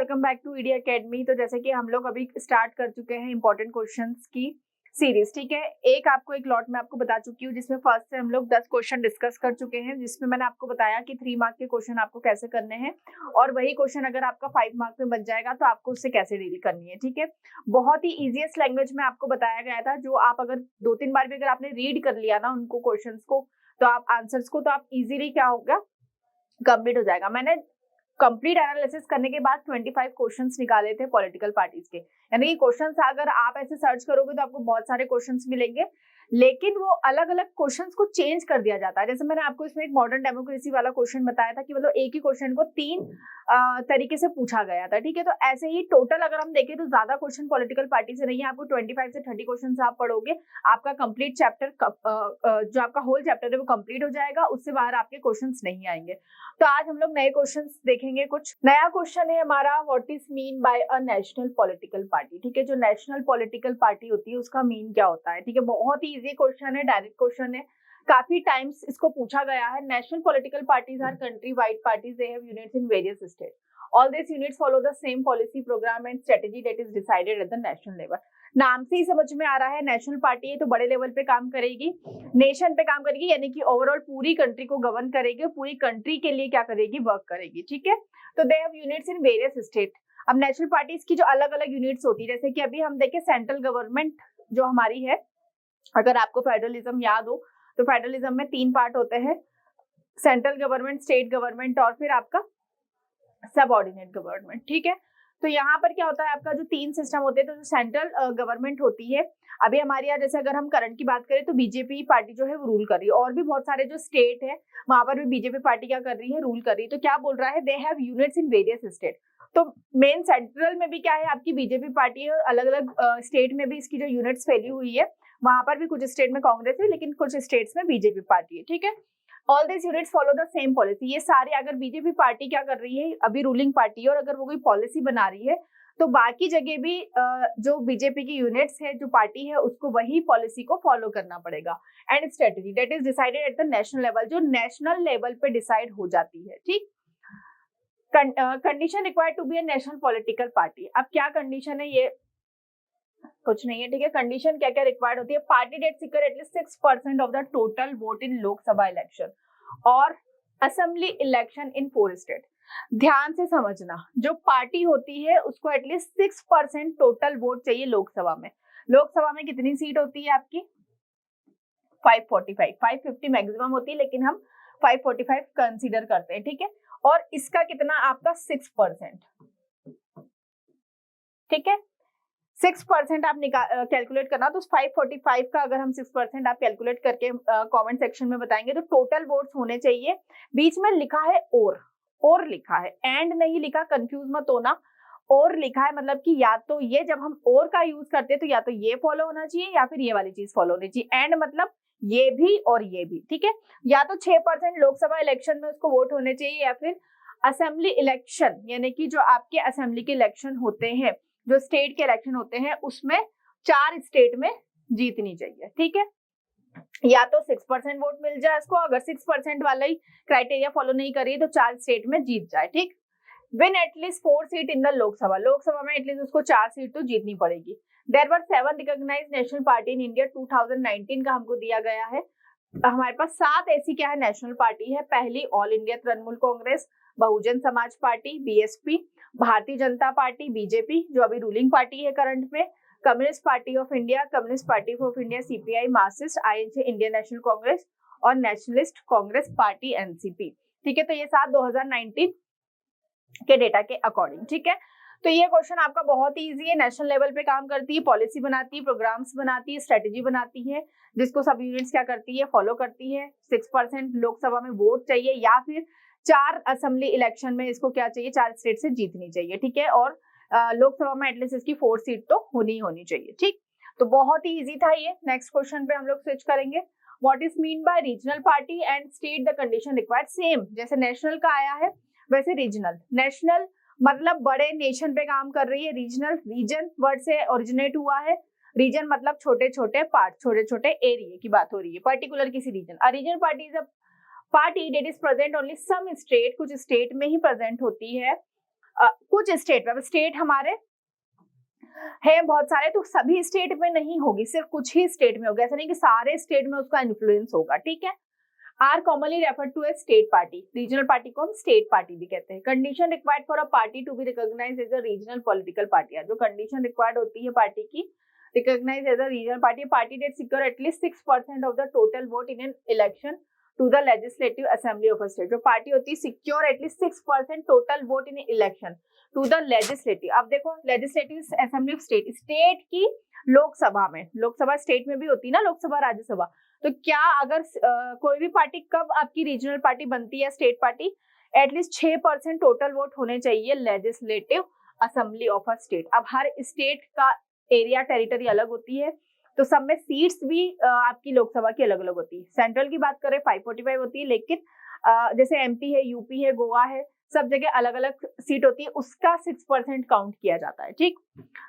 Welcome back to ED Academy. तो जैसे कि हम लोग अभी स्टार्ट कर चुके हैं इंपॉर्टेंट क्वेश्चंस की सीरीज, ठीक है। एक लॉट में आपको बता चुकी हूँ जिसमें फर्स्ट से हम लोग 10 क्वेश्चन डिस्कस कर चुके हैं, जिसमें मैंने आपको बताया कि 3 मार्क के क्वेश्चन आपको कैसे करने हैं और वही क्वेश्चन अगर आपका 5 मार्क में बच जाएगा तो आपको उससे कैसे डील करनी है, ठीक है। बहुत ही इजीएस्ट लैंग्वेज में आपको बताया गया था, जो आप अगर 2-3 बार भी अगर आपने रीड कर लिया ना उनको क्वेश्चन को, तो आप आंसर्स को तो आप इजीली क्या होगा कंप्लीट हो जाएगा। मैंने कंप्लीट एनालिसिस करने के बाद 25 क्वेश्चंस निकाले थे पॉलिटिकल पार्टीज के, यानी कि क्वेश्चंस अगर आप ऐसे सर्च करोगे तो आपको बहुत सारे क्वेश्चंस मिलेंगे, लेकिन वो अलग अलग क्वेश्चंस को चेंज कर दिया जाता है। जैसे मैंने आपको इसमें एक मॉडर्न डेमोक्रेसी वाला क्वेश्चन बताया था कि मतलब एक ही क्वेश्चन को 3 तरीके से पूछा गया था, ठीक है। तो ऐसे ही टोटल अगर हम देखें तो ज्यादा क्वेश्चन पॉलिटिकल पार्टी से नहीं है। आपको 25 से 30 क्वेश्चन आप पढ़ोगे, आपका कंप्लीट चैप्टर जो आपका होल चैप्टर है वो कंप्लीट हो जाएगा, उससे बाहर आपके क्वेश्चंस नहीं आएंगे। तो आज हम लोग नए क्वेश्चंस देखेंगे। कुछ नया क्वेश्चन है हमारा, what is mean by a national political party, ठीक है। जो नेशनल पॉलिटिकल पार्टी होती है उसका मीन क्या होता है, ठीक है। बहुत ही इजी क्वेश्चन है, डायरेक्ट क्वेश्चन है, काफी टाइम्स इसको पूछा गया है। National political parties are country wide parties, they have units in various state, all this units follow the same policy programme and strategy that is decided at the national level. नाम से ही समझ में आ रहा है, नेशनल पार्टी है तो बड़े level पे काम करेगी, नेशन पे काम करेगी, यानी कि ओवरऑल पूरी कंट्री को गवर्न करेगी, पूरी कंट्री के लिए क्या करेगी, वर्क करेगी, ठीक है। तो दे have units in various state. अब नेशनल पार्टीज की जो अलग अलग यूनिट्स होती है, जैसे कि अभी हम देखें सेंट्रल गवर्नमेंट जो हमारी है, अगर आपको फेडरलिज्म याद हो तो फेडरलिज्म में 3 पार्ट होते हैं, सेंट्रल गवर्नमेंट, स्टेट गवर्नमेंट और फिर आपका सबऑर्डिनेट गवर्नमेंट, ठीक है। तो यहाँ पर क्या होता है, आपका जो 3 सिस्टम होते हैं, तो जो सेंट्रल गवर्नमेंट होती है, अभी हमारे यहाँ जैसे अगर हम करंट की बात करें तो बीजेपी पार्टी जो है वो रूल कर रही है, और भी बहुत सारे जो स्टेट है वहां पर भी बीजेपी पार्टी क्या कर रही है, रूल कर रही है। तो क्या बोल रहा है, दे have units in various state. तो मेन सेंट्रल में भी क्या है, आपकी बीजेपी पार्टी है, और अलग अलग स्टेट में भी इसकी जो यूनिट्स फैली हुई है, वहां पर भी कुछ स्टेट में कांग्रेस है लेकिन कुछ स्टेट्स में बीजेपी पार्टी है, ठीक है। All this units follow the same policy. ये सारे, अगर बीजेपी पार्टी क्या कर रही है, अभी रूलिंग पार्टी है, और अगर वो कोई पॉलिसी बना रही है तो बाकी जगह भी जो बीजेपी की यूनिट्स है, जो पार्टी है, उसको वही पॉलिसी को फॉलो करना पड़ेगा। And strategy that is decided at the national level, जो नेशनल लेवल पे डिसाइड हो जाती है, ठीक। Condition required to be a national political party. अब क्या कंडीशन है, ये कुछ नहीं है, ठीक है। कंडीशन क्या क्या रिक्वायर्ड होती है, party that secure at least 6% of the total vote in Lok Sabha election और असेंबली इलेक्शन इन 4 स्टेट। ध्यान से समझना, जो पार्टी होती है उसको एटलीस्ट 6% टोटल वोट चाहिए लोकसभा में। लोकसभा में कितनी सीट होती है आपकी, 545, 550 मैक्सिमम होती है, लेकिन हम 545 कंसीडर करते हैं, ठीक है। और इसका कितना, आपका 6%, ठीक है। 6% आप कैलकुलेट करना, तो 545 का अगर हम 6% आप कैलकुलेट करके कमेंट सेक्शन में बताएंगे तो टोटल वोट्स होने चाहिए। बीच में लिखा है और लिखा है, एंड नहीं लिखा, कंफ्यूज मत होना। और लिखा है मतलब कि या तो ये, जब हम और का यूज करते हैं तो या तो ये फॉलो होना चाहिए या फिर ये वाली चीज फॉलो होनी चाहिए। एंड मतलब ये भी और ये भी, ठीक है। या तो 6% लोकसभा इलेक्शन में उसको वोट होने चाहिए, या फिर असेंबली इलेक्शन, यानी कि जो आपके असेंबली के इलेक्शन होते हैं, जो स्टेट के इलेक्शन होते हैं, उसमें 4 स्टेट में जीतनी चाहिए, ठीक है। या तो 6% वोट मिल जाए इसको, अगर 6% वाला ही क्राइटेरिया फॉलो नहीं करिए तो 4 स्टेट में जीत जाए, ठीक। Win at least 4 seat in the Lok Sabha में एटलीस्ट उसको 4 सीट तो जीतनी पड़ेगी। There were 7 recognised national party in India, 2019 का हमको दिया गया है। हमारे पास 7 ऐसी क्या है, नेशनल पार्टी है। पहली all India Trinamool Congress, Bahujan Samaj party BSP, Bharatiya Janata party BJP जो अभी रूलिंग पार्टी है करंट में, communist party of India, communist party of India CPI, Marxist INC, Indian National Congress और नेशनलिस्ट कांग्रेस पार्टी एनसीपी, ठीक है। तो ये 7 2019 के डेटा के अकॉर्डिंग, ठीक है। तो ये क्वेश्चन आपका बहुत ही इजी है, नेशनल लेवल पे काम करती है, पॉलिसी बनाती है, प्रोग्राम्स बनाती है, स्ट्रेटेजी बनाती है, जिसको सब यूनिट्स क्या करती है, फॉलो करती है। 6% लोकसभा में वोट चाहिए, या फिर 4 असेंबली इलेक्शन में इसको क्या चाहिए, 4 स्टेट से जीतनी चाहिए, ठीक है। और लोकसभा में एटलीस्ट इसकी 4 सीट तो होनी चाहिए, ठीक। तो बहुत ही इजी था ये। नेक्स्ट क्वेश्चन पे हम लोग स्विच करेंगे। What is mean by regional party and state the condition required. Same जैसे नेशनल का आया है वैसे रीजनल। नेशनल मतलब बड़े नेशन पे काम कर रही है, रीजनल रीजन वर्ड से ओरिजिनेट हुआ है। रीजन मतलब छोटे छोटे पार्ट, छोटे छोटे एरिया की बात हो रही है, पर्टिकुलर किसी region. A regional party is a party that is present only some state, कुछ स्टेट में ही प्रेजेंट होती है कुछ स्टेट में, स्टेट हमारे है बहुत सारे, तो सभी स्टेट में नहीं होगी, सिर्फ कुछ ही स्टेट में होगी, ऐसा नहीं कि सारे स्टेट में उसका इन्फ्लुएंस होगा, ठीक है। Are commonly refer to a state party, regional party को हम स्टेट पार्टी भी कहते हैं। Condition required for a party to be recognised as a regional political party, जो कंडीशन रिक्वायर्ड होती है पार्टी की recognise as a regional party, party that secure at least 6% of the total vote in an election to the legislative assembly of a state. जो party होती है secure at least 6% total vote in election to the legislative. अब देखो legislative assembly of state, state की लोकसभा में, Lok Sabha state में भी होती है ना लोकसभा राज्यसभा, तो क्या अगर कोई भी पार्टी कब आपकी रीजनल पार्टी बनती है state party, at least 6% total vote होने चाहिए legislative assembly of a state. अब हर स्टेट का एरिया टेरिटरी अलग होती है, तो सब में सीट्स भी आपकी लोकसभा की अलग अलग होती है। सेंट्रल की बात करें 545 होती है, लेकिन जैसे एमपी है, यूपी है, गोवा है, सब जगह अलग अलग सीट होती है, उसका 6% काउंट किया जाता है, ठीक।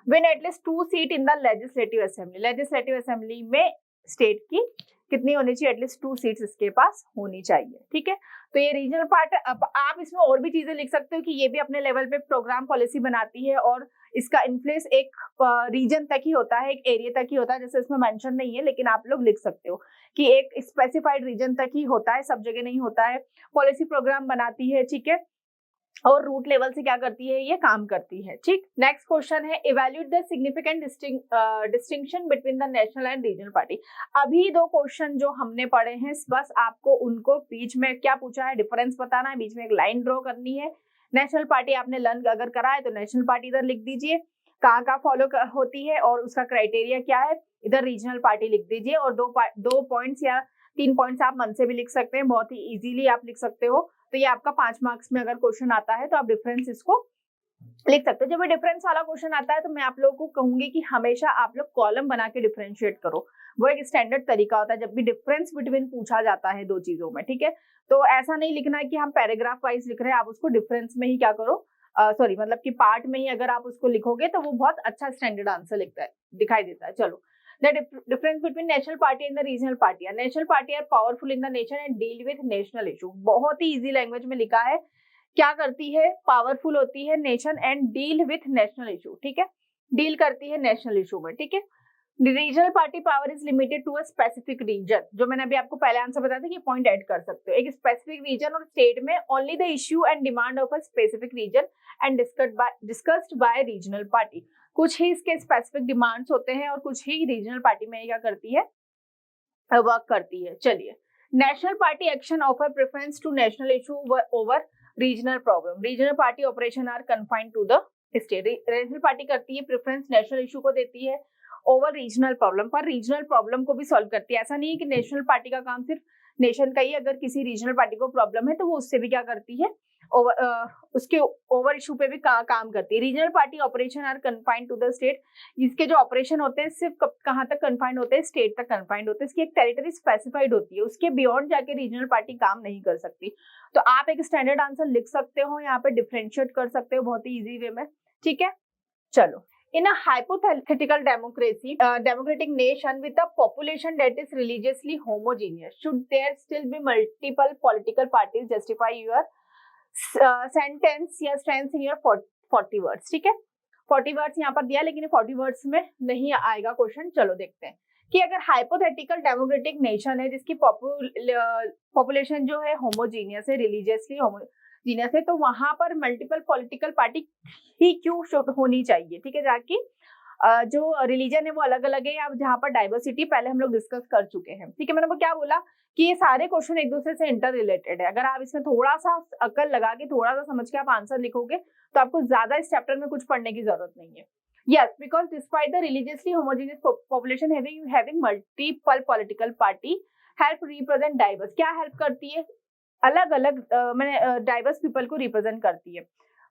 Win at least 2 seat in the legislative assembly, legislative assembly में स्टेट की कितनी होनी चाहिए, एटलीस्ट 2 सीट्स इसके पास होनी चाहिए, ठीक है। तो ये रीजनल पार्ट, आप इसमें और भी चीजें लिख सकते हो कि ये भी अपने लेवल पे प्रोग्राम पॉलिसी बनाती है और इसका इन्फ्लुएंस एक रीजन तक ही होता है, एक एरिया तक ही होता है, जैसे इसमें मेंशन नहीं है, लेकिन आप लोग लिख सकते हो कि एक स्पेसिफाइड रीजन तक ही होता है, सब जगह नहीं होता है। पॉलिसी प्रोग्राम बनाती है, ठीक है, और रूट लेवल से क्या करती है, ये काम करती है, ठीक। नेक्स्ट क्वेश्चन है evaluate the significant distinction between the national and regional party. अभी 2 क्वेश्चन जो हमने पढ़े हैं, बस आपको उनको बीच में क्या पूछा है, डिफरेंस बताना है, बीच में एक लाइन ड्रॉ करनी है। नेशनल पार्टी आपने लर्न अगर करा है तो नेशनल पार्टी इधर लिख दीजिए, कहाँ फॉलो होती है और उसका क्राइटेरिया क्या है, इधर रीजनल पार्टी लिख दीजिए। और 2 पॉइंट्स या 3 पॉइंट्स आप मन से भी लिख सकते हैं, बहुत ही इजीली आप लिख सकते हो। तो ये आपका 5 मार्क्स में अगर क्वेश्चन आता है तो आप डिफरेंस इसको लिख सकते हो। जब ये डिफरेंस वाला क्वेश्चन आता है तो मैं आप लोगों को कहूंगी कि हमेशा आप लोग कॉलम बना के डिफरेंशिएट करो, वो एक स्टैंडर्ड तरीका होता है जब भी डिफरेंस बिटवीन पूछा जाता है 2 चीजों में, ठीक है। तो ऐसा नहीं लिखना है कि हम पैराग्राफ वाइज लिख रहे हैं, आप उसको डिफरेंस में ही क्या करो, सॉरी मतलब कि पार्ट में ही अगर आप उसको लिखोगे तो वो बहुत अच्छा स्टैंडर्ड आंसर लिखता है, दिखाई देता है। चलो, the difference between national party and the regional party, national party are powerful in the nation and deal with national issue। बहुत ही इजी लैंग्वेज में लिखा है, क्या करती है, पावरफुल होती है nation and deal with national issue, ठीक है, डील करती है नेशनल इशू में, ठीक है। Regional party power is limited to a specific region, जो मैंने अभी आपको पहले आंसर बताया था कि पॉइंट ऐड कर सकते हो, एक स्पेसिफिक रीजन और स्टेट में only the issue and demand of a specific region and discussed by regional party. कुछ ही इसके स्पेसिफिक डिमांड्स होते हैं और कुछ ही रीजनल पार्टी में क्या करती है, वर्क करती है। चलिए, national party action offer preference to national issue over regional problem, regional party operation are confined to the state. Regional party करती है प्रेफरेंस नेशनल इशू को देती है ओवर रीजनल प्रॉब्लम, पर रीजनल प्रॉब्लम को भी सॉल्व करती है। ऐसा नहीं है कि नेशनल पार्टी का काम सिर्फ नेशन का ही, अगर किसी रीजनल पार्टी को प्रॉब्लम है तो वो उससे भी क्या करती है, उसके ओवर इशू पे भी काम करती है। Regional party operation are confined to the state, इसके जो ऑपरेशन होते हैं सिर्फ कहाँ तक कन्फाइंड होते हैं, स्टेट तक कन्फाइंड होते हैं, इसकी एक टेरिटरी स्पेसिफाइड होती है, उसके बियॉन्ड जाके रीजनल पार्टी काम नहीं कर सकती। तो आप एक स्टैंडर्ड आंसर लिख सकते हो, यहाँ पे डिफरेंशिएट कर सकते हो बहुत ही इजी वे में, ठीक है। चलो, in a hypothetical democracy, democratic nation with a population that is religiously homogeneous, should there still be multiple political parties? Justify your sentence या strength in your 40 words, ठीक है। 40 वर्ड्स यहाँ पर दिया, लेकिन 40 वर्ड्स में नहीं आएगा क्वेश्चन। चलो देखते हैं कि अगर हाइपोथेटिकल डेमोक्रेटिक नेशन है जिसकी पॉपुलेशन जो है होमोजीनियस है, रिलीजियसली होमोजीनियस है, तो वहां पर मल्टीपल पॉलिटिकल पार्टी ही क्यों होनी चाहिए, ठीक है। जाकि जो रिलीजन है वो अलग अलग है, अब जहाँ पर डाइवर्सिटी पहले हम लोग डिस्कस कर चुके हैं, ठीक है। मैंने वो क्या बोला कि ये सारे क्वेश्चन एक दूसरे से इंटर रिलेटेड है, अगर आप इसमें थोड़ा सा अकल लगा के थोड़ा सा समझ के आप आंसर लिखोगे तो आपको ज्यादा इस चैप्टर में कुछ पढ़ने की जरूरत नहीं है। Yes, because despite the religiously homogeneous population having multiple political party help represent diverse, क्या हेल्प करती है, अलग अलग मैंने डाइवर्स पीपल को रिप्रेजेंट करती है।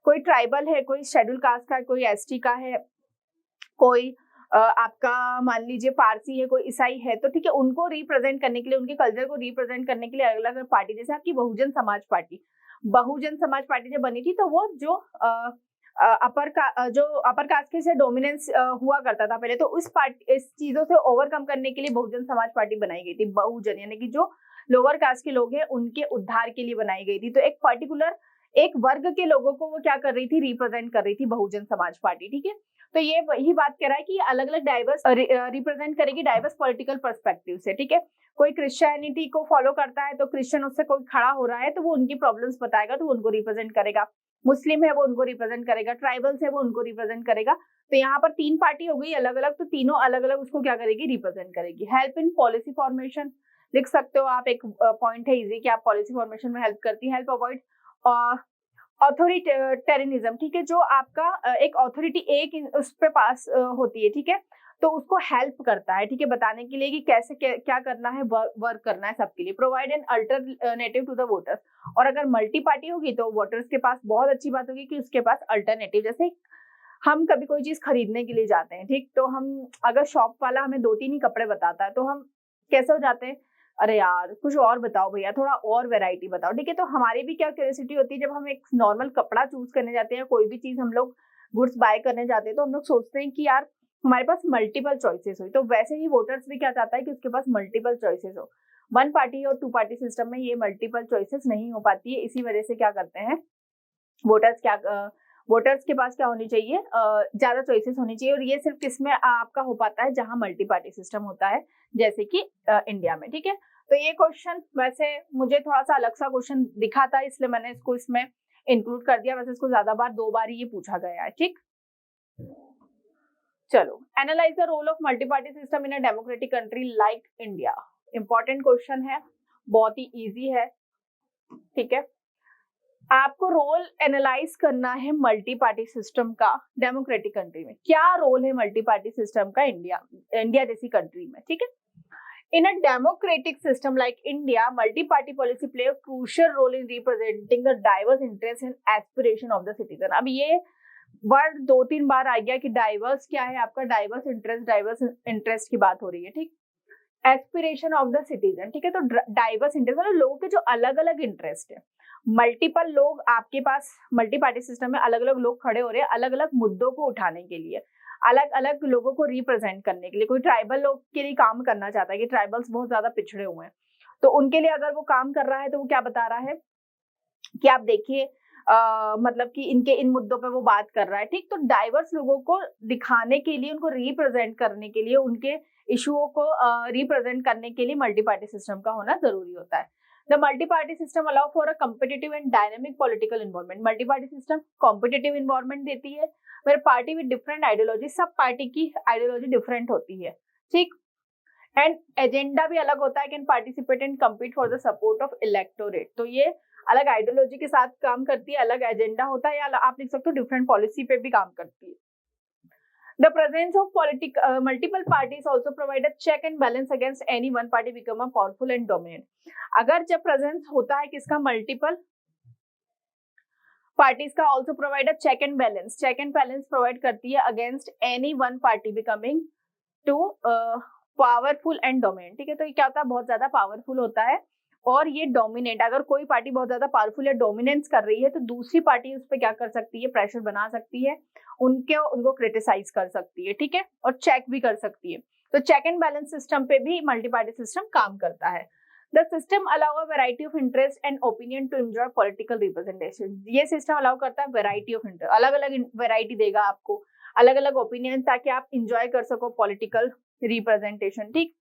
कोई ट्राइबल है, कोई शेड्यूल कास्ट का है, कोई एसटी का है, कोई आपका मान लीजिए पारसी है, कोई ईसाई है, तो ठीक है, उनको रिप्रेजेंट करने के लिए, उनके कल्चर को रिप्रेजेंट करने के लिए अलग अलग पार्टी, जैसे आपकी बहुजन समाज पार्टी जब बनी थी तो वो जो अपर कास्ट के से डोमिनेंस हुआ करता था पहले, तो इस चीजों से ओवरकम करने के लिए बहुजन समाज पार्टी बनाई गई थी। बहुजन यानी कि जो लोअर कास्ट के लोग हैं उनके उद्धार के लिए बनाई गई थी। तो एक पर्टिकुलर एक वर्ग के लोगों को वो क्या कर रही थी, रिप्रेजेंट कर रही थी बहुजन समाज पार्टी, ठीक है। तो ये वही बात कह रहा है कि अलग अलग डाइवर्स रिप्रेजेंट करेगी डाइवर्स पॉलिटिकल पर्सपेक्टिव से, ठीक है। कोई क्रिश्चियनिटी को फॉलो करता है तो क्रिश्चियन उससे कोई खड़ा हो रहा है तो वो उनकी प्रॉब्लम्स बताएगा तो वो उनको रिप्रेजेंट करेगा, मुस्लिम है वो उनको रिप्रेजेंट करेगा, ट्राइबल्स है वो उनको रिप्रेजेंट करेगा। तो यहाँ पर 3 पार्टी हो गई अलग अलग, तो तीनों अलग अलग उसको क्या करेगी, रिप्रेजेंट करेगी। हेल्प इन पॉलिसी फॉर्मेशन लिख सकते हो आप, एक पॉइंट है इजी कि आप पॉलिसी फॉर्मेशन में हेल्प करती है। हेल्प अवॉइड ऑथोरिटेरियनिज्म, ठीक है, जो आपका एक ऑथोरिटी एक उस पे पास होती है, ठीक है, तो उसको हेल्प करता है, ठीक है, बताने के लिए कि कैसे क्या करना है, वर्क करना है सबके लिए। Provide an alternative to the voters, और अगर मल्टी पार्टी होगी तो वोटर्स के पास बहुत अच्छी बात होगी कि उसके पास अल्टरनेटिव, जैसे हम कभी कोई चीज खरीदने के लिए जाते हैं, ठीक, तो हम अगर शॉप वाला हमें 2-3 ही कपड़े बताता है तो हम कैसे हो जाते हैं, अरे यार कुछ और बताओ भैया, थोड़ा और वैरायटी बताओ, ठीक है। तो हमारी भी क्या क्यूरियोसिटी होती है जब हम एक नॉर्मल कपड़ा चूज करने जाते हैं, कोई भी चीज हम लोग गुड्स बाय करने जाते हैं, तो हम लोग सोचते हैं कि यार हमारे पास मल्टीपल चॉइसेस हो। तो वैसे ही वोटर्स भी क्या चाहता है कि उसके पास मल्टीपल चॉइसेस हो। 1 पार्टी और 2 पार्टी सिस्टम में ये मल्टीपल चॉइसेस नहीं हो पाती है, इसी वजह से क्या करते हैं वोटर्स के पास क्या होनी चाहिए, ज्यादा चॉइसेस होनी चाहिए। और ये सिर्फ किसमें आपका हो पाता है, जहां मल्टी पार्टी सिस्टम होता है, जैसे कि इंडिया में, ठीक है। तो ये क्वेश्चन वैसे मुझे थोड़ा सा अलग सा क्वेश्चन दिखा था, इसलिए मैंने इसको इसमें इंक्लूड कर दिया। वैसे इसको ज्यादा बार 2 बार ही ये पूछा गया है, ठीक। चलो, analyse the role of multi party system in a democratic country like India. Important question है, बहुत ही इजी है, ठीक है। आपको रोल एनालाइज करना है मल्टी पार्टी सिस्टम का डेमोक्रेटिक कंट्री में। क्या रोल है मल्टी पार्टी सिस्टम का इंडिया जैसी कंट्री में, ठीक है। In a democratic system like India, multi-party policy play a crucial role in representing the diverse interests and aspiration of the citizen. अब ये वर्ड 2-3 बार आ गया कि डाइवर्स क्या है आपका, डाइवर्स इंटरेस्ट की बात हो रही है, ठीक। एस्पिरेशन ऑफ द सिटीजन, ठीक है। तो डाइवर्स इंटरेस्ट मतलब लोगों के जो अलग अलग इंटरेस्ट है, मल्टीपल लोग आपके पास मल्टी पार्टी सिस्टम में अलग अलग लोग खड़े हो रहे हैं अलग अलग मुद्दों को उठाने के लिए, अलग अलग लोगों को रिप्रेजेंट करने के लिए। कोई ट्राइबल लोग के लिए काम करना चाहता है कि ट्राइबल्स बहुत ज्यादा पिछड़े हुए हैं, तो उनके लिए अगर वो काम कर रहा है तो वो क्या बता रहा है कि आप देखिए मतलब कि इनके इन मुद्दों पे वो बात कर रहा है, ठीक। तो डाइवर्स लोगों को दिखाने के लिए, उनको रिप्रेजेंट करने के लिए, उनके इशुओं को रिप्रेजेंट करने के लिए मल्टी पार्टी सिस्टम का होना जरूरी होता है। The multi-party system allow for a competitive and dynamic political environment. Multi-party system competitive environment देती है, where party with different ideology, सब पार्टी की आइडियोलॉजी डिफरेंट होती है, ठीक। एंड एजेंडा भी अलग होता है, can participate and compete for the support of electorate. तो ये अलग आइडियोलॉजी के साथ काम करती है, अलग एजेंडा होता है, या आप लिख सकते हो डिफरेंट पॉलिसी पे भी काम करती है। The presence of multiple parties also provide a check and balance against any one party become a powerful and dominant. अगर जब प्रेजेंस होता है किसका, मल्टीपल पार्टीज का, also provide a check and balance provide करती है against any one party becoming too powerful and dominant, ठीक है। तो ये क्या होता है, बहुत ज्यादा पावरफुल होता है और ये डोमिनेट, अगर कोई पार्टी बहुत ज्यादा पावरफुल या डोमिनेंस कर रही है तो दूसरी पार्टी उस पर क्या कर सकती है, प्रेशर बना सकती है, उनको क्रिटिसाइज कर सकती है, ठीक है, और चेक भी कर सकती है। तो चेक एंड बैलेंस सिस्टम पे भी मल्टी पार्टी सिस्टम काम करता है। The system allow a variety of interest and opinion to enjoy political representation. ये सिस्टम अलाउ करता है वेराइटी ऑफ इंटरेस्ट, अलग अलग वेराइटी देगा आपको, अलग अलग ओपिनियन, ताकि आप इंजॉय कर सको पॉलिटिकल रिप्रेजेंटेशन, ठीक।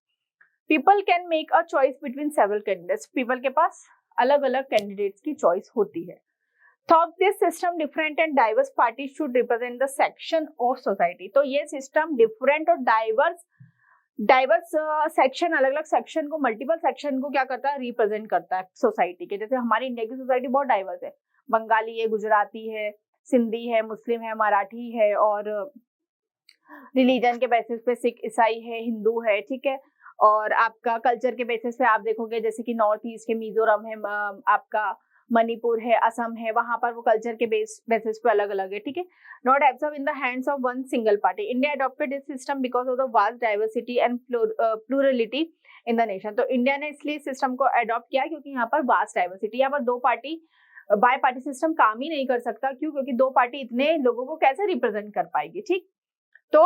People can make a choice between several candidates, people के पास अलग अलग कैंडिडेट्स की चॉइस होती है। Thought this system different and diverse parties should represent the section of society. तो ये सिस्टम डिफरेंट और डाइवर्स सेक्शन, अलग अलग सेक्शन को, मल्टीपल सेक्शन को क्या करता है, रिप्रेजेंट करता है सोसाइटी के। जैसे हमारी इंडिया की सोसाइटी बहुत डाइवर्स है, बंगाली है, गुजराती है, सिंधी है, मुस्लिम है, मराठी है, और रिलीजन के बेसिस पे सिख, ईसाई है, हिंदू है, ठीक है। और आपका कल्चर के बेसिस पे आप देखोगे जैसे कि नॉर्थ ईस्ट के मिजोरम है, आपका मणिपुर है, असम है, वहां पर वो कल्चर के बेसिस पे अलग अलग है, ठीक है। Not absorb in the hands of one single party. India adopted this system because of the vast diversity and plurality in the nation. तो इंडिया ने इसलिए सिस्टम को अडॉप्ट किया क्योंकि यहाँ पर वास्ट डाइवर्सिटी, यहाँ पर 2 पार्टी बाय पार्टी सिस्टम काम ही नहीं कर सकता। क्यों? क्योंकि 2 पार्टी इतने लोगों को कैसे रिप्रेजेंट कर पाएगी, ठीक। तो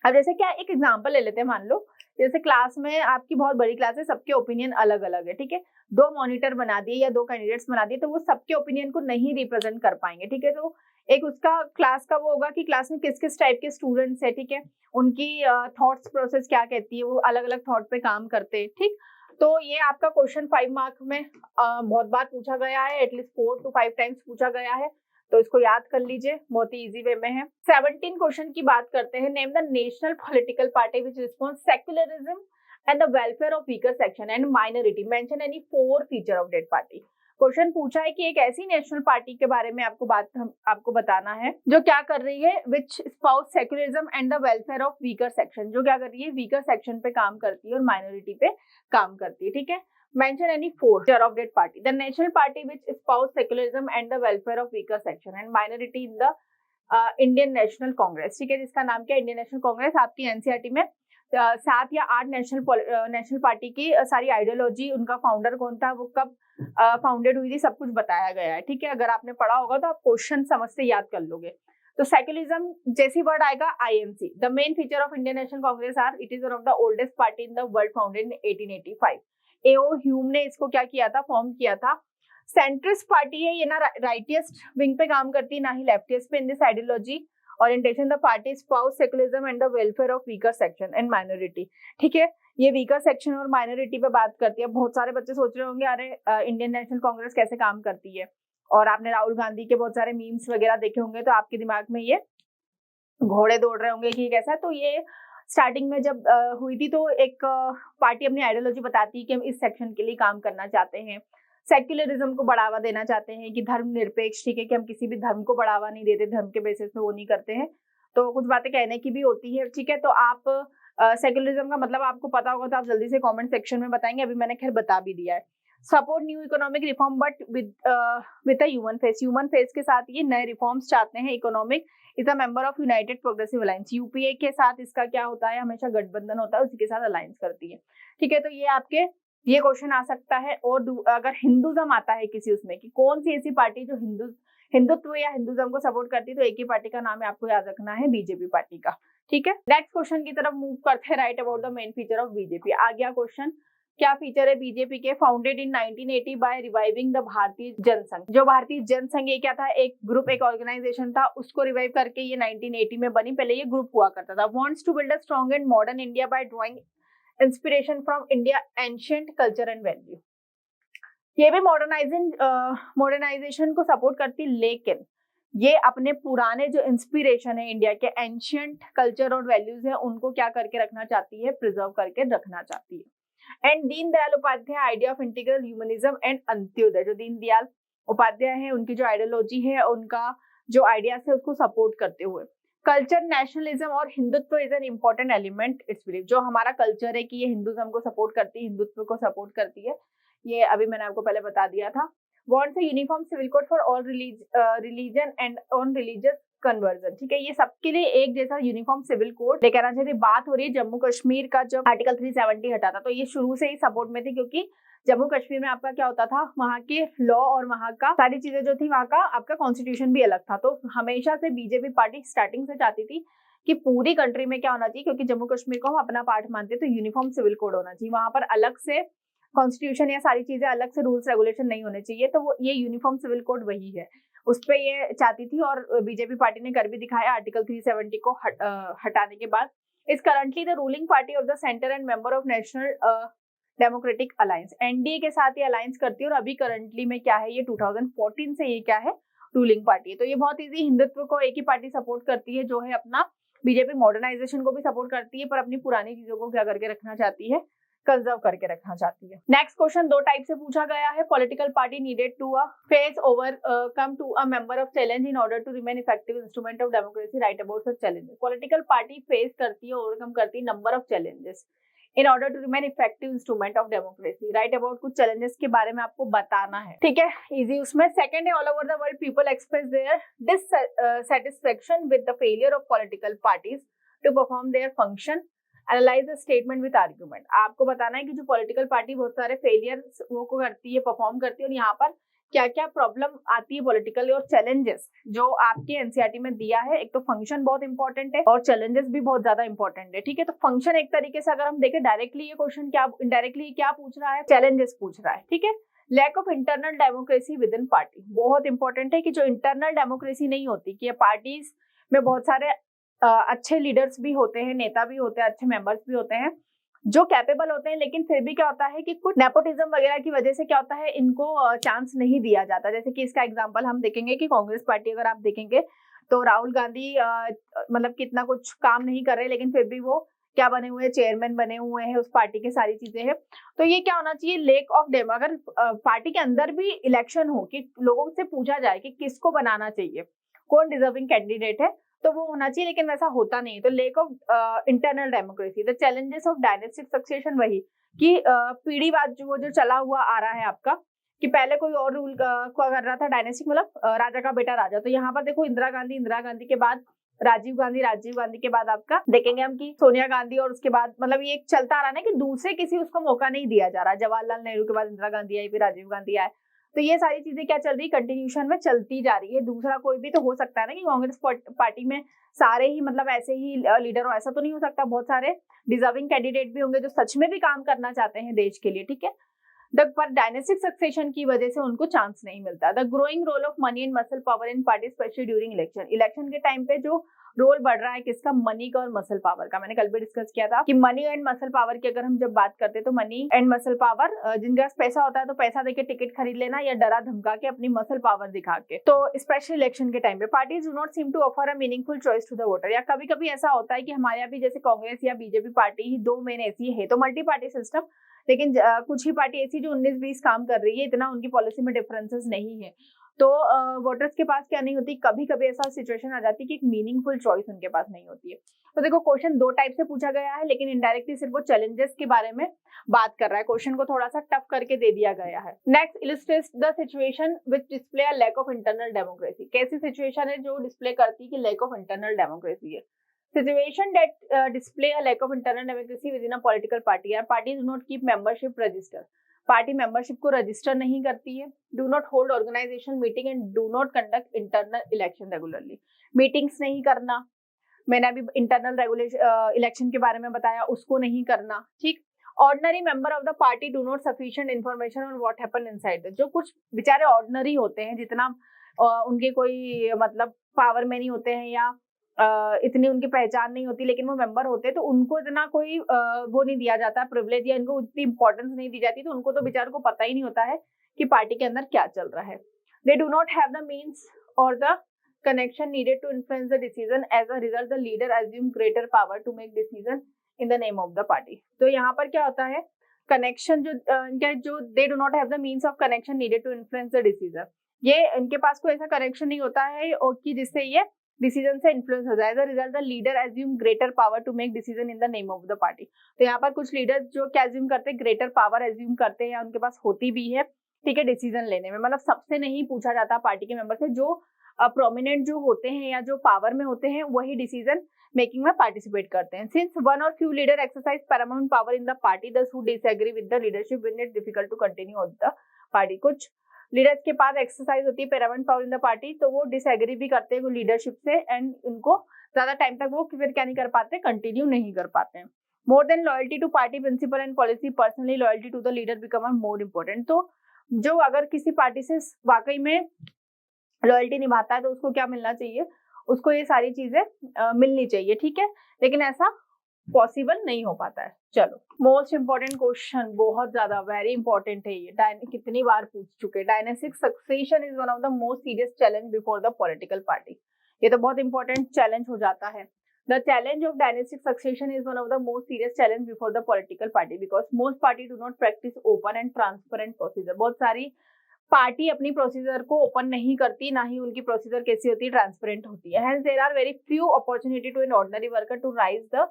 अब जैसे क्या एक एग्जांपल ले लेते हैं, मान लो जैसे क्लास में आपकी बहुत बड़ी क्लास है, सबके ओपिनियन अलग अलग है, ठीक है, 2 मॉनिटर बना दिए या 2 कैंडिडेट्स बना दिए तो वो सबके ओपिनियन को नहीं रिप्रेजेंट कर पाएंगे, ठीक है। तो एक उसका क्लास का वो होगा कि क्लास में किस किस टाइप के स्टूडेंट्स है, ठीक है, उनकी थॉट्स प्रोसेस क्या कहती है, वो अलग अलग थॉट पे काम करते हैं, ठीक। तो ये आपका क्वेश्चन 5 मार्क में बहुत बार पूछा गया है, एटलीस्ट 4 to 5 टाइम्स पूछा गया है, तो इसको याद कर लीजिए, बहुत ही इजी वे में है। 17 क्वेश्चन की बात करते हैं। Name the national political party which response secularism and the welfare of weaker section and minority, mention any 4 feature of that party. Question पूछा है कि एक ऐसी नेशनल पार्टी के बारे में आपको बताना है जो क्या कर रही है, which espouse secularism and the welfare of weaker section, जो क्या कर रही है, वीकर सेक्शन पे काम करती है और माइनॉरिटी पे काम करती है, ठीक है। Mention any 4 feature of that party. The national party which espouse secularism and the welfare of weaker section and minority in the Indian National Congress, ठीक है, जिसका नाम क्या है, इंडियन नेशनल कांग्रेस। आपकी एनसीईआरटी में 7 या 8 नेशनल पार्टी की सारी आइडियोलॉजी, उनका फाउंडर कौन था, वो कब फाउंडेड हुई थी, सब कुछ बताया गया है, ठीक है। अगर आपने पढ़ा होगा तो आप क्वेश्चन समझ से याद कर लोगे। तो सेक्युलरिज्म जैसी वर्ड आएगा INC. The main feature of Indian National Congress are it is one of the oldest party in the world, founded in 1885। A O Hume ने इसको क्या किया था, फॉर्म किया था। सेंट्रिस्ट पार्टी है ये, ना राइटिस्ट विंग पे काम करती है ना ही लेफ्टिस्ट पे। In this ideology orientation the party spouse secularism and the welfare of weaker section and minority, ठीक है। ये वीकर सेक्शन और माइनॉरिटी पे बात करती है। बहुत सारे बच्चे सोच रहे होंगे अरे इंडियन नेशनल कांग्रेस कैसे काम करती है, और आपने राहुल गांधी के बहुत सारे मीम्स वगैरह देखे होंगे, तो आपके दिमाग में ये घोड़े दौड़ रहे होंगे कि कैसा है। तो ये स्टार्टिंग में जब हुई थी तो एक पार्टी अपनी आइडियोलॉजी बताती है कि हम इस सेक्शन के लिए काम करना चाहते हैं, सेक्युलरिज्म को बढ़ावा देना चाहते हैं, कि धर्म निरपेक्ष, ठीक है, कि हम किसी भी धर्म को बढ़ावा नहीं देते, धर्म के बेसिस पे वो नहीं करते हैं। तो कुछ बातें कहने की भी होती है, ठीक है। तो आप सेक्युलरिज्म का मतलब आपको पता होगा तो आप जल्दी से कमेंट सेक्शन में बताएंगे, अभी मैंने खैर बता भी दिया है। Support new economic reform but with a human face, human face के साथ ये नए रिफॉर्म्स चाहते हैं। Economic is a member of United progressive alliance, UPA के साथ इसका क्या होता है, हमेशा गठबंधन होता है, उसी के साथ अलायंस करती है, ठीक है। तो ये आपके ये क्वेश्चन आ सकता है। और अगर हिंदुज्म आता है किसी उसमें कि कौन सी ऐसी पार्टी जो हिंदुत्व या हिंदुज्म को सपोर्ट करती है, तो एक ही पार्टी का नाम है, आपको याद रखना है, बीजेपी पार्टी का, ठीक है। नेक्स्ट क्वेश्चन की तरफ मूव करते हैं। Right about the main feature of BJP. आ गया क्वेश्चन, क्या फीचर है बीजेपी के। Founded in 1980 by reviving the Bharatiya Jana Sangh. जो भारतीय जनसंघ ये क्या था, एक ग्रुप, एक ऑर्गेनाइजेशन था, उसको रिवाइव करके ये 1980 में बनी। पहले ये ग्रुप हुआ करता था। Wants to build a strong and modern India by drawing inspiration from India ancient culture and value. ये भी मॉडर्नाइजेशन को सपोर्ट करती, लेकिन ये अपने पुराने जो इंस्पिरेशन है इंडिया के, एंशिएंट कल्चर और वैल्यूज है, उनको क्या करके रखना चाहती है, प्रिजर्व करके रखना चाहती है। And Deendayal Upadhyay idea of integral humanism and Antyodaya, जो दीनदयाल उपाध्याय है, उनकी जो आइडियोलॉजी है, उनका जो आइडियाज है, उसको सपोर्ट करते हुए। कल्चर, नेशनलिज्म और Hindutva is an important element it's believe. जो हमारा कल्चर है कि ये हिंदुज्म को सपोर्ट करती है, हिंदुत्व को सपोर्ट करती है, ये अभी मैंने आपको पहले बता दिया था। Wants a uniform civil code for all religion and on religious conversion, ठीक है। ये सबके लिए एक जैसा यूनिफॉर्म सिविल कोड लेकर आना चाहिए। बात हो रही है जम्मू कश्मीर का, जब आर्टिकल 370 हटा था, तो ये शुरू से ही सपोर्ट में थे, क्योंकि जम्मू कश्मीर में आपका क्या होता था, वहाँ के लॉ और वहाँ का सारी चीजें जो थी, वहाँ का आपका कॉन्स्टिट्यूशन भी अलग था। तो हमेशा से बीजेपी पार्टी स्टार्टिंग से चाहती थी कि पूरी कंट्री में क्या होना चाहिए, क्योंकि जम्मू कश्मीर को हम अपना पार्ट मानते, तो यूनिफॉर्म सिविल कोड होना चाहिए। वहां पर अलग से कॉन्स्टिट्यूशन या सारी चीजें अलग से रूल्स रेगुलेशन नहीं होने चाहिए। तो वो ये यूनिफॉर्म सिविल कोड वही है, उस पर ये चाहती थी, और बीजेपी पार्टी ने कर भी दिखाया। आर्टिकल 370 को हटाने के बाद is currently the ruling party of the centre and member of national democratic alliance. NDA के साथ ये अलायंस करती है, और अभी करंटली में क्या है, ये 2014 से ये क्या है, रूलिंग पार्टी है। तो ये बहुत इजी, हिंदुत्व को एक ही पार्टी सपोर्ट करती है, जो है अपना बीजेपी मॉडर्नाइजेशन को भी सपोर्ट करती है, पर अपनी पुरानी चीजों को क्या करके रखना चाहती है, कंजर्व करके रखना चाहती है। नेक्स्ट क्वेश्चन 2 टाइप से पूछा गया है। Political party needed to a face overcome to a member of challenge in order to remain effective instrument of democracy. Write about such challenges. Political party face करती है, overcome करती है number of challenges in order to remain effective instrument of democracy. Write about कुछ challenges के बारे में आपको बताना है, ठीक है, इजी उसमें। सेकंड है, all over the world people express their dissatisfaction with the failure of political parties to perform their function, analyse the statement with argument. आपको बताना है कि जो पॉलिटिकल पार्टी बहुत सारे फेलियर वो को करती है, परफॉर्म करती है, और यहाँ पर क्या क्या प्रॉब्लम आती है पॉलिटिकली और चैलेंजेस जो आपके एनसीईआरटी में दिया है। एक तो फंक्शन बहुत इंपॉर्टेंट है और चैलेंजेस भी बहुत ज्यादा इंपॉर्टेंट है, ठीक है। तो फंक्शन एक तरीके से अगर हम देखें डायरेक्टली ये क्वेश्चन क्या इनडायरेक्टली क्या पूछ रहा है, चैलेंजेस पूछ रहा है, ठीक है। Lack of internal democracy within party, बहुत इंपॉर्टेंट है कि जो इंटरनल डेमोक्रेसी नहीं होती, कि पार्टीज में बहुत सारे अच्छे लीडर्स भी होते हैं, नेता भी होते हैं, अच्छे मेंबर्स भी होते हैं जो कैपेबल होते हैं, लेकिन फिर भी क्या होता है कि कुछ नेपोटिज्म वगैरह की वजह से क्या होता है, इनको चांस नहीं दिया जाता। जैसे कि इसका एग्जांपल हम देखेंगे कि कांग्रेस पार्टी अगर आप देखेंगे तो राहुल गांधी मतलब कितना कुछ काम नहीं कर रहे, लेकिन फिर भी वो क्या बने हुए हैं, चेयरमैन बने हुए हैं उस पार्टी के, सारी चीजें हैं। तो ये क्या होना चाहिए, लेक ऑफ डेम, अगर पार्टी के अंदर भी इलेक्शन हो कि लोगों से पूछा जाए कि किसको बनाना चाहिए, कौन डिजर्विंग कैंडिडेट है, तो वो होना चाहिए, लेकिन वैसा होता नहीं। तो lake of internal democracy, the challenges of dynastic succession, वही कि पीढ़ीवाद जो चला हुआ आ रहा है आपका, कि पहले कोई और रूल कर रहा था, डायनेस्टिक मतलब राजा का बेटा राजा। तो यहाँ पर देखो इंदिरा गांधी के बाद राजीव गांधी के बाद आपका देखेंगे हम कि सोनिया गांधी, और उसके बाद मतलब ये एक चलता आ रहा है ना कि दूसरे किसी उसको मौका नहीं दिया जा रहा। जवाहरलाल नेहरू के बाद इंदिरा गांधी आई, फिर राजीव गांधी आए। तो ये सारी चीजें क्या चल रही, कंटिन्यूशन में चलती जा रही है। दूसरा कोई भी तो हो सकता है ना कि कांग्रेस पार्टी में सारे ही मतलब ऐसे ही लीडर हो, ऐसा तो नहीं हो सकता। बहुत सारे डिजर्विंग कैंडिडेट भी होंगे जो सच में भी काम करना चाहते हैं देश के लिए, ठीक है। पर डायनेस्टिक सक्सेशन की वजह से उनको चांस नहीं मिलता। The growing role of money and muscle power in party, specially during election के टाइम पे जो रोल बढ़ रहा है किसका, मनी का और मसल पावर का। मैंने कल भी डिस्कस किया था कि मनी एंड मसल पावर की अगर हम जब बात करते हैं तो मनी एंड मसल पावर, जिनके पास पैसा होता है तो पैसा देके टिकट खरीद लेना, या डरा धमका के अपनी मसल पावर दिखा के। तो स्पेशल इलेक्शन के टाइम पे parties do not seem to offer a meaningful choice to the voter. या कभी कभी ऐसा होता है कि हमारे यहाँ भी जैसे कांग्रेस या बीजेपी पार्टी ही दो मेन ऐसी है, तो मल्टी पार्टी सिस्टम, लेकिन कुछ ही पार्टी ऐसी जो 19-20 काम कर रही है, इतना उनकी पॉलिसी में डिफरेंसेस नहीं है। तो वोटर्स के पास क्या नहीं होती, कभी कभी ऐसा सिचुएशन आ जाती है कि एक मीनिंगफुल चॉइस उनके पास नहीं होती है। तो देखो क्वेश्चन दो टाइप से पूछा गया है, लेकिन इनडायरेक्टली सिर्फ वो चैलेंजेस के बारे में बात कर रहा है। क्वेश्चन को थोड़ा सा टफ करके दे दिया गया है। Next, illustrates the situation which display a lack of internal democracy. कैसी सिचुएशन है जो डिस्प्ले करती है कि लैक ऑफ इंटरनल डेमोक्रेसी है। Situation that display a lack of internal democracy within a political party. Parties do not keep membership register. Party membership को register नहीं करती है। Do not hold organisation meeting and do not conduct internal election regularly. Meetings नहीं करना, मैंने अभी internal election के बारे में बताया, उसको नहीं करना, ठीक। Ordinary member of the party do not sufficient information on what happen inside. जो कुछ बेचारे ऑर्डिनरी होते हैं, जितना उनके कोई मतलब पावर में नहीं होते हैं या इतनी उनकी पहचान नहीं होती, लेकिन वो मेंबर होते हैं, तो उनको इतना कोई वो नहीं दिया जाता प्रिविलेज, या इनको उतनी इंपॉर्टेंस नहीं दी जाती। तो उनको तो बेचारों को पता ही नहीं होता है कि पार्टी के अंदर क्या चल रहा है। They do not have the means और the connection needed to influence the decision. As a result, the leader assume greater power to make decision in the name of the party. तो यहाँ पर क्या होता है, कनेक्शन जो they do not have the means of connection needed to influence the decision. ये इनके पास कोई ऐसा कनेक्शन नहीं होता है और कि जिससे ये डिसीजन से इन्फ्लुएंस हो जाए। As a result the leader assume greater power to make decision in the name of the party. तो यहाँ पर कुछ लीडर्स जो क्या एज्यूम करते हैं, ग्रेटर पावर एज्यूम करते हैं, या उनके पास होती भी है, ठीक है, डिसीजन लेने में। मतलब सबसे नहीं पूछा जाता पार्टी के मेंबर से, जो प्रोमिनेंट जो होते हैं या जो पावर में होते हैं वही डिसीजन मेकिंग में पार्टिसिपेट करते हैं। Since one or few leader exercise paramount power in the party, those who disagree with the leadership when it difficult to continue with the party. कुछ लीडर्स के पास एक्सरसाइज होती है paramount power in the party, तो वो disagree भी करते हैं वो लीडरशिप से, एंड उनको ज्यादा टाइम तक वो फिर क्या नहीं कर पाते, कंटिन्यू नहीं कर पाते हैं। More than loyalty to party principle and policy, personally loyalty to the leader become more important. तो जो अगर किसी पार्टी से वाकई में लॉयल्टी निभाता है तो उसको क्या मिलना चाहिए, उसको ये सारी चीजें मिलनी चाहिए, ठीक है। लेकिन ऐसा पॉसिबल नहीं हो पाता है। चलो, मोस्ट इंपॉर्टेंट क्वेश्चन, बहुत ज्यादा वेरी इंपॉर्टेंट है ये, कितनी बार पूछ चुके। Dynastic succession is one of the most serious challenge before the political party. ये तो बहुत इंपॉर्टेंट चैलेंज हो जाता है। The challenge of dynastic succession is one of the most serious challenge before the political party because most party do not practice open and transparent procedure. बहुत सारी party अपनी procedure को ओपन नहीं करती, ना ही उनकी प्रोसीजर कैसी होती है, ट्रांसपेरेंट होती है। Hence there are very few opportunity to an ordinary worker to rise the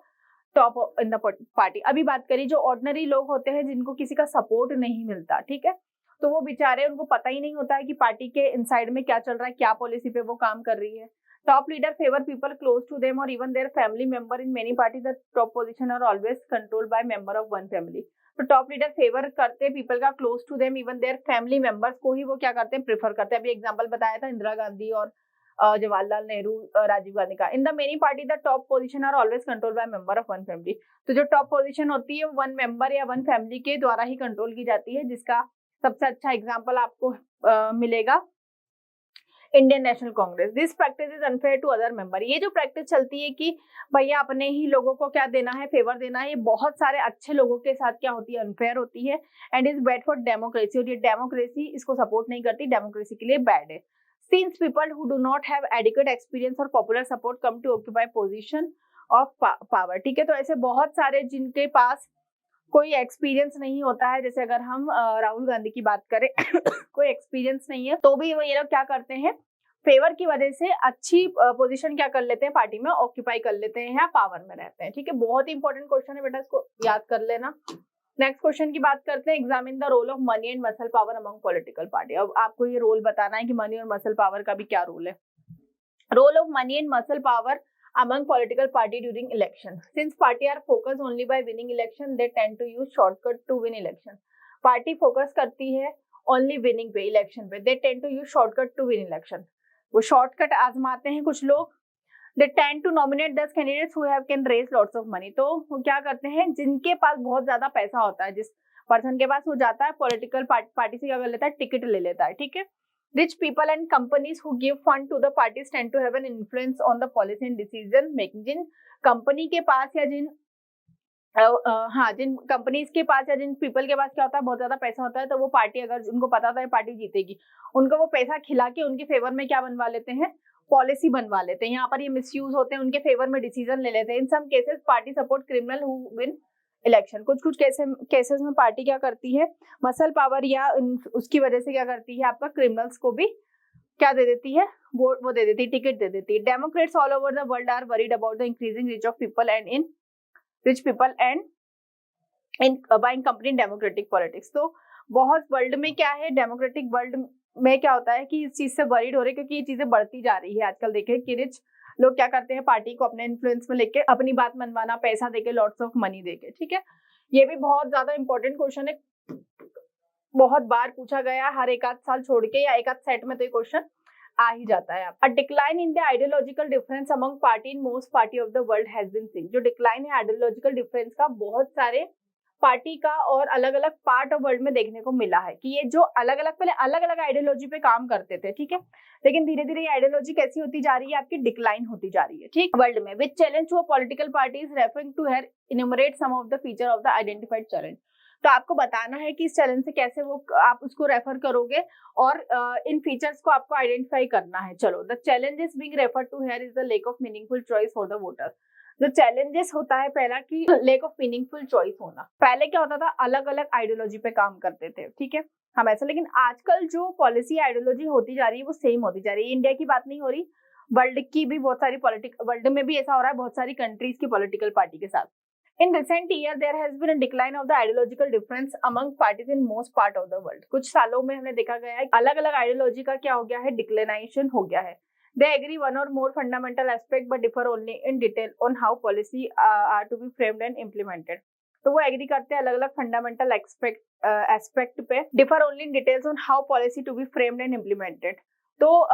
top in the party. अभी बात करी जो ऑर्डिनरी लोग होते हैं जिनको किसी का सपोर्ट नहीं मिलता, ठीक है, तो वो बेचारे, उनको पता ही नहीं होता है कि पार्टी के इनसाइड में क्या चल रहा है, क्या पॉलिसी पे वो काम कर रही है। Top leader favour people close to them और even their family member in many party. The top position are always controlled by member of one family. तो टॉप लीडर फेवर करते हैं पीपल का close to them, even their family members को ही वो क्या करते हैं, प्रेफर करते हैं। अभी एग्जांपल बताया था इंदिरा गांधी और जवाहरलाल नेहरू, राजीव गांधी का। In the many party the top position are always control by member of one family. तो जो टॉप पोजीशन होती है वन मेंबर या वन फैमिली के द्वारा ही कंट्रोल की जाती है, जिसका सबसे अच्छा एग्जाम्पल आपको मिलेगा Indian National Congress. This practice is unfair to other member. ये जो प्रैक्टिस चलती है कि भैया अपने ही लोगों को क्या देना है, फेवर देना है, ये बहुत सारे अच्छे लोगों के साथ क्या होती है, अनफेयर होती है and is bad for democracy. और ये डेमोक्रेसी इसको सपोर्ट नहीं करती, डेमोक्रेसी के लिए बैड है। Since people who do not have adequate experience or popular support come to occupy position of power, ठीक है। तो ऐसे बहुत सारे जिनके पास कोई एक्सपीरियंस नहीं होता है, जैसे अगर हम राहुल गांधी की बात करें कोई एक्सपीरियंस नहीं है तो भी वो ये लोग क्या करते हैं, फेवर की वजह से अच्छी पोजीशन क्या कर लेते हैं, पार्टी में ऑक्यूपाई कर लेते हैं या पावर में रहते हैं, ठीक है। बहुत ही इंपॉर्टेंट क्वेश्चन है बेटा, इसको याद कर लेना। नेक्स्ट क्वेश्चन की बात करते हैं, examine the role of money and muscle power among political party. अब आपको ये रोल बताना है कि मनी और मसल पावर का भी क्या रोल है। Role of money and muscle power among political party during election. Since party are focused only by winning election, they tend to use shortcut to win election. Party focus करती है only winning पे, election पे। They tend to use shortcut to win election. वो shortcut आजमाते हैं कुछ लोग। They tend to nominate those candidates who have can raise lots of money. तो वो क्या करते हैं, जिनके पास बहुत ज्यादा पैसा होता है, जिस पर्सन के पास वो जाता है पॉलिटिकल पार्टी से क्या कर लेता है, टिकट ले लेता है, ठीक है। Rich people and companies who give fund to the parties tend to have an influence on the policy and decision making. जिन कंपनी के पास या जिन कंपनीज के पास या जिन पीपल के पास क्या होता है, बहुत ज्यादा पैसा होता है, तो वो पार्टी, अगर उनको पता था पार्टी जीतेगी, उनको वो पैसा खिला के उनके फेवर में क्या बनवा लेते हैं, पॉलिसी बनवा लेते हैं। यहाँ पर ये मिसयूज होते हैं, उनके फेवर में डिसीजन ले लेते हैं। In some cases party support criminal who win election. कुछ कुछ केसेस में पार्टी क्या करती है, मसल पावर या उसकी वजह से क्या करती है, आपका क्रिमिनल्स को भी क्या दे देती है, वो दे देती है, टिकट दे देती है। Democrats all over the world are worried about the increasing rich of people and in rich people and in buying company democratic politics. तो बहुत वर्ल्ड में क्या है, डेमोक्रेटिक वर्ल्ड में क्या होता है कि इस चीज से वरीड हो रहे, क्योंकि ये चीजें बढ़ती जा रही है आजकल। देखें कि रिच लोग क्या करते हैं, पार्टी को अपने इन्फ्लुएंस में लेके अपनी बात मनवाना, पैसा देके, लॉट्स ऑफ मनी देके, ठीक है। ये भी बहुत ज्यादा इंपॉर्टेंट क्वेश्चन है, बहुत बार पूछा गया, हर एक आध साल छोड़ के या एक आध सेट में तो ये क्वेश्चन आ ही जाता है। A decline in the ideological difference among party in most party of the world has been seen. जो डिक्लाइन है आइडियोलॉजिकल डिफरेंस का, बहुत सारे पार्टी का और अलग अलग पार्ट ऑफ वर्ल्ड में देखने को मिला है कि ये जो अलग अलग, पहले अलग अलग आइडियोलॉजी पे काम करते थे, ठीक है, लेकिन धीरे धीरे ये आइडियोलॉजी कैसी होती जा रही है, आपकी डिक्लाइन होती जा रही है, ठीक। वर्ल्ड में which challenge to political parties referring to here enumerate some of the feature of the identified challenge. तो आपको बताना है कि इस चैलेंज से कैसे वो आप उसको रेफर करोगे और इन फीचर्स को आपको आइडेंटिफाई करना है। चलो, the challenges being referred to here is the lack of meaningful choice for the voter. जो चैलेंजेस होता है पहला कि लैक ऑफ मीनिंगफुल चॉइस होना। पहले क्या होता था, अलग अलग आइडियोलॉजी पे काम करते थे, ठीक है, हम ऐसा, लेकिन आजकल जो पॉलिसी आइडियोलॉजी होती जा रही है वो सेम होती जा रही है। इंडिया की बात नहीं हो रही, वर्ल्ड की भी बहुत सारी वर्ल्ड में भी ऐसा हो रहा है, बहुत सारी कंट्रीज की पॉलिटिकल पार्टी के साथ। In recent year, there has been a decline of the ideological difference among parties in most part of the world. कुछ सालों में हमने देखा गया है अलग अलग आइडियोलॉजी का क्या हो गया है, डिक्लिनेशन हो गया है। They agree one or more fundamental aspect but differ only in detail on how policy are to be framed and implemented. तो वो एग्री करते हैं अलग अलग फंडामेंटल एस्पेक्ट पे, differ only in details on how policy to be framed and implemented. तो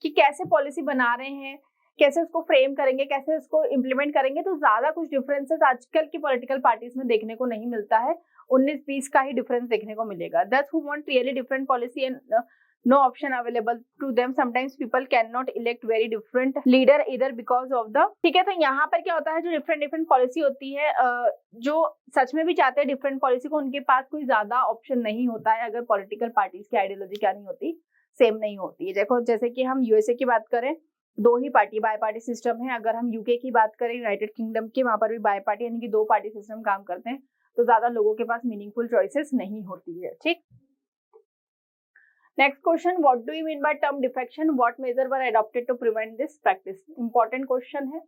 कि कैसे पॉलिसी बना रहे हैं, कैसे उसको फ्रेम करेंगे, कैसे उसको इम्प्लीमेंट करेंगे। तो ज्यादा कुछ डिफरेंसेस आजकल की पॉलिटिकल पार्टीज में देखने को नहीं मिलता है, 19-20 का ही डिफरेंस देखने को मिलेगा। Thus who want really different policy and no option available to them, sometimes people cannot elect very different leader either because of the, ठीक है। तो यहाँ पर क्या होता है, जो डिफरेंट पॉलिसी होती है, जो सच में भी चाहते हैं डिफरेंट पॉलिसी को, उनके पास कोई ज्यादा ऑप्शन नहीं होता है अगर पॉलिटिकल पार्टीज की आइडियोलॉजी क्या नहीं होती, सेम नहीं होती है। देखो, जैसे कि हम यूएसए की बात करें, 2 ही पार्टी बाय पार्टी सिस्टम है। अगर हम यूके की बात करें, यूनाइटेड किंगडम की, वहां पर भी बाय पार्टी यानी कि 2 पार्टी सिस्टम काम करते हैं, तो ज्यादा लोगों के पास मीनिंगफुल चॉइसेस नहीं होती है, ठीक। Next question, what do you mean by term defection, what measure were adopted to prevent this practice. Important question है,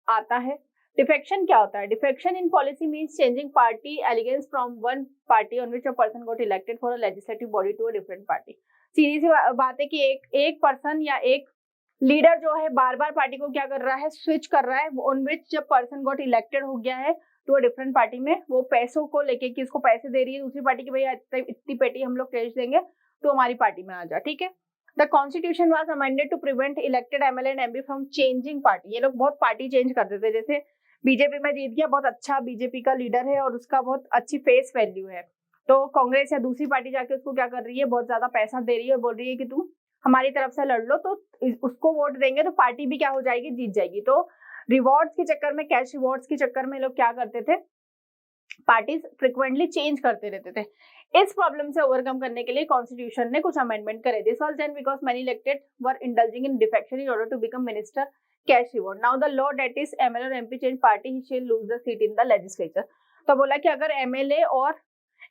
आता है। डिफेक्शन क्या होता है? Defection in policy means changing party allegiance from one party on which a person got elected for a legislative body to a different party. सीधी सी बात है कि एक पर्सन या एक लीडर जो है बार बार पार्टी को क्या कर रहा है, स्विच कर रहा है, ऑन विच जब पर्सन गॉट इलेक्टेड हो गया है टू अ डिफरेंट पार्टी में, वो पैसों को लेके कि उसको पैसे दे रही है दूसरी पार्टी की, भैया इतनी पेटी हम लोग कैश देंगे तो हमारी पार्टी में आ जा, ठीक है। The constitution was amended to prevent elected MLA and MP from changing party. ये लोग बहुत पार्टी चेंज कर देते, जैसे बीजेपी में जीत गया, बहुत अच्छा बीजेपी का लीडर है और उसका बहुत अच्छी फेस वैल्यू है, तो कांग्रेस या दूसरी पार्टी जाके उसको क्या कर रही है, बहुत ज्यादा पैसा दे रही है और बोल रही है कि तुम हमारी तरफ से लड़ लो, तो उसको वोट देंगे तो पार्टी भी क्या हो जाएगी, जीत जाएगी। तो रिवॉर्ड्स के चक्कर में, कैश रिवॉर्ड्स के चक्कर में लोग क्या करते थे, पार्टीज फ्रिक्वेंटली चेंज करते रहते थे। इस प्रॉब्लम से ओवरकम करने के लिए कॉन्स्टिट्यूशन ने कुछ अमेंडमेंट करे। This was done because many elected were indulging in defection in order to become minister, cash reward. Now the law that is MLA और MP change party, he shall lose the seat in the legislature. तो बोला कि अगर MLA और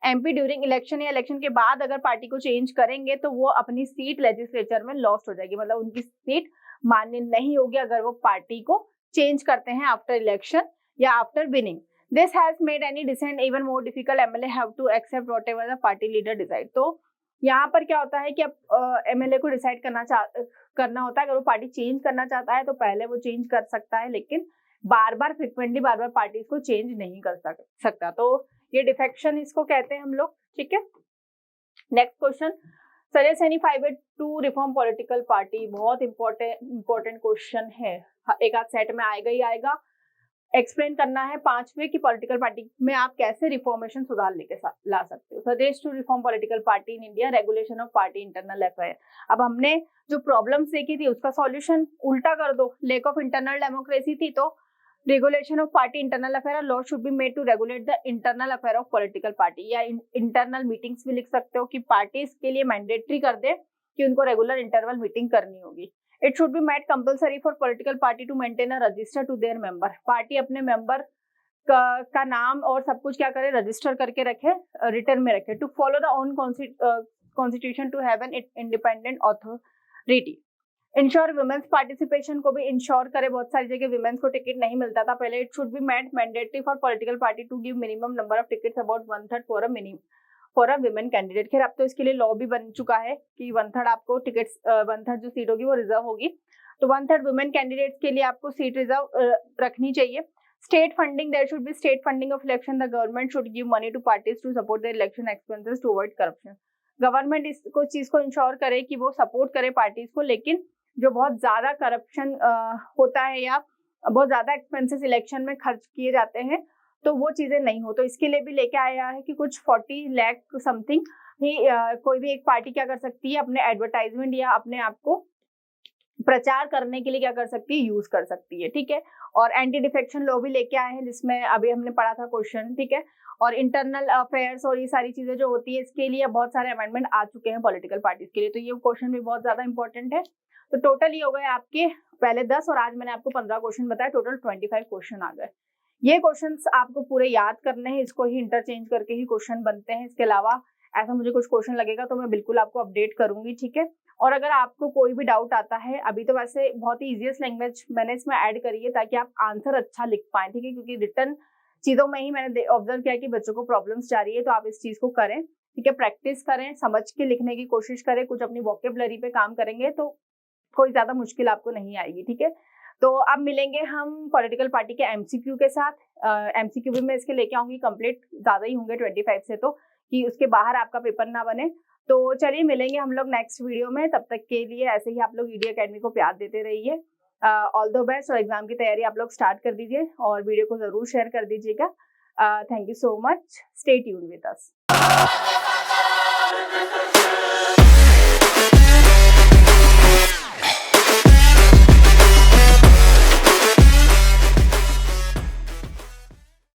MP during election या election के बाद अगर पार्टी को चेंज करेंगे तो वो अपनी सीट लेजिस्लेचर में लॉस्ट हो जाएगी, मतलब उनकी सीट मान्य नहीं होगी अगर वो पार्टी को चेंज करते हैं आफ्टर इलेक्शन या after winning. This has made any dissent even more difficult. MLA have to accept whatever the party leader decide. तो यहाँ पर क्या होता है कि अब एमएलए को डिसाइड करना होता है, अगर वो पार्टी चेंज करना चाहता है तो पहले वो चेंज कर सकता है, लेकिन बार बार पार्टी को चेंज नहीं कर सकता। तो ये डिफेक्शन इसको कहते हैं हम लोग, ठीक है। Next question, suggest any 5 to reform political party. बहुत इंपॉर्टेंट क्वेश्चन है, एक आध सेट में आएगा ही आएगा। एक्सप्लेन करना है 5 वे की पॉलिटिकल पार्टी में आप कैसे रिफॉर्मेशन सुधार लेके ला सकते हो। Suggest to reform political party in India, regulation of party internal affair. अब हमने जो प्रॉब्लम्स देखी थी उसका सॉल्यूशन उल्टा कर दो, लेक ऑफ इंटरनल डेमोक्रेसी थी तो regulation of party internal affair, law should be made to regulate the internal affair of political party. या इंटरनल मीटिंग्स भी लिख सकते हो कि पार्टीज के लिए मैंडेटरी कर दे कि उनको रेगुलर इंटरवल मीटिंग करनी होगी। It should be made compulsory for political party to maintain a register to their member. Party अपने मेंबर का नाम और सब कुछ क्या करे, रजिस्टर करके रखे, रिटर्न में रखे। To follow the own constitution to have an independent authority. Ensure women's participation को भी इंश्योर करे, बहुत सारी जगह वुमेन्स को टिकट नहीं मिलता था पहले। It should be made mandatory for political party to give minimum number of tickets about 1/3 for a women candidate. खैर अब तो इसके लिए लॉ भी बन चुका है कि 1/3 आपको टिकट्स, 1/3 जो सीट होगी वो रिजर्व होगी, तो 1/3 वुमेन कैंडिडेट्स के लिए आपको सीट रिजर्व रखनी चाहिए। State funding, there should be state funding of election. The government should give money to parties to support their election expenses to avoid corruption. Government इसको चीज को इंश्योर करे कि वो सपोर्ट करे पार्टीज को, लेकिन जो बहुत ज्यादा करप्शन होता है या बहुत ज्यादा एक्सपेंसेस इलेक्शन में खर्च किए जाते हैं तो वो चीजें नहीं हो। तो इसके लिए भी लेके आया है कि कुछ 40 लाख समथिंग ही कोई भी एक पार्टी क्या कर सकती है, अपने एडवर्टाइजमेंट या अपने आप को प्रचार करने के लिए क्या कर सकती है, यूज कर सकती है, ठीक है। और एंटी डिफेक्शन लॉ भी लेके आए हैं जिसमें अभी हमने पढ़ा था क्वेश्चन, ठीक है। और इंटरनल अफेयर्स और ये सारी चीजें जो होती है इसके लिए बहुत सारे अमेंडमेंट आ चुके हैं पॉलिटिकल पार्टीज के लिए, तो ये क्वेश्चन भी बहुत ज्यादा इंपॉर्टेंट है। तो टोटल ये हो गए आपके पहले 10 और आज मैंने आपको 15 क्वेश्चन बताया, टोटल 25 क्वेश्चन आ गए। ये क्वेश्चंस आपको पूरे याद करने हैं, इसको ही इंटरचेंज करके ही क्वेश्चन बनते हैं। इसके अलावा ऐसा मुझे कुछ क्वेश्चन लगेगा तो मैं बिल्कुल आपको अपडेट करूंगी, ठीक है। और अगर आपको कोई भी डाउट आता है, अभी तो वैसे बहुत ही इजीएस्ट लैंग्वेज मैंने इसमें ऐड करी है ताकि आप आंसर अच्छा लिख पाए, ठीक है, क्योंकि रिटर्न चीजों में ही मैंने ऑब्जर्व किया कि बच्चों को प्रॉब्लम्स जा रही है, तो आप इस चीज को करें, ठीक है। प्रैक्टिस करें, समझ के लिखने की कोशिश करें, कुछ अपनी वोकेबलरी पे काम करेंगे तो कोई ज्यादा मुश्किल आपको नहीं आएगी, ठीक है। तो अब मिलेंगे हम पॉलिटिकल पार्टी के एमसीक्यू के साथ। एमसीक्यू भी मैं इसके लेके आऊंगी, कंप्लीट ज्यादा ही होंगे 25 से, तो कि उसके बाहर आपका पेपर ना बने। तो चलिए मिलेंगे हम लोग नेक्स्ट वीडियो में, तब तक के लिए ऐसे ही आप लोग ईडी एकेडमी को प्यार देते रहिए। ऑल द बेस्ट, और एग्जाम की तैयारी आप लोग स्टार्ट कर दीजिए और वीडियो को जरूर शेयर कर दीजिएगा। Thank you so much, stay tuned with us.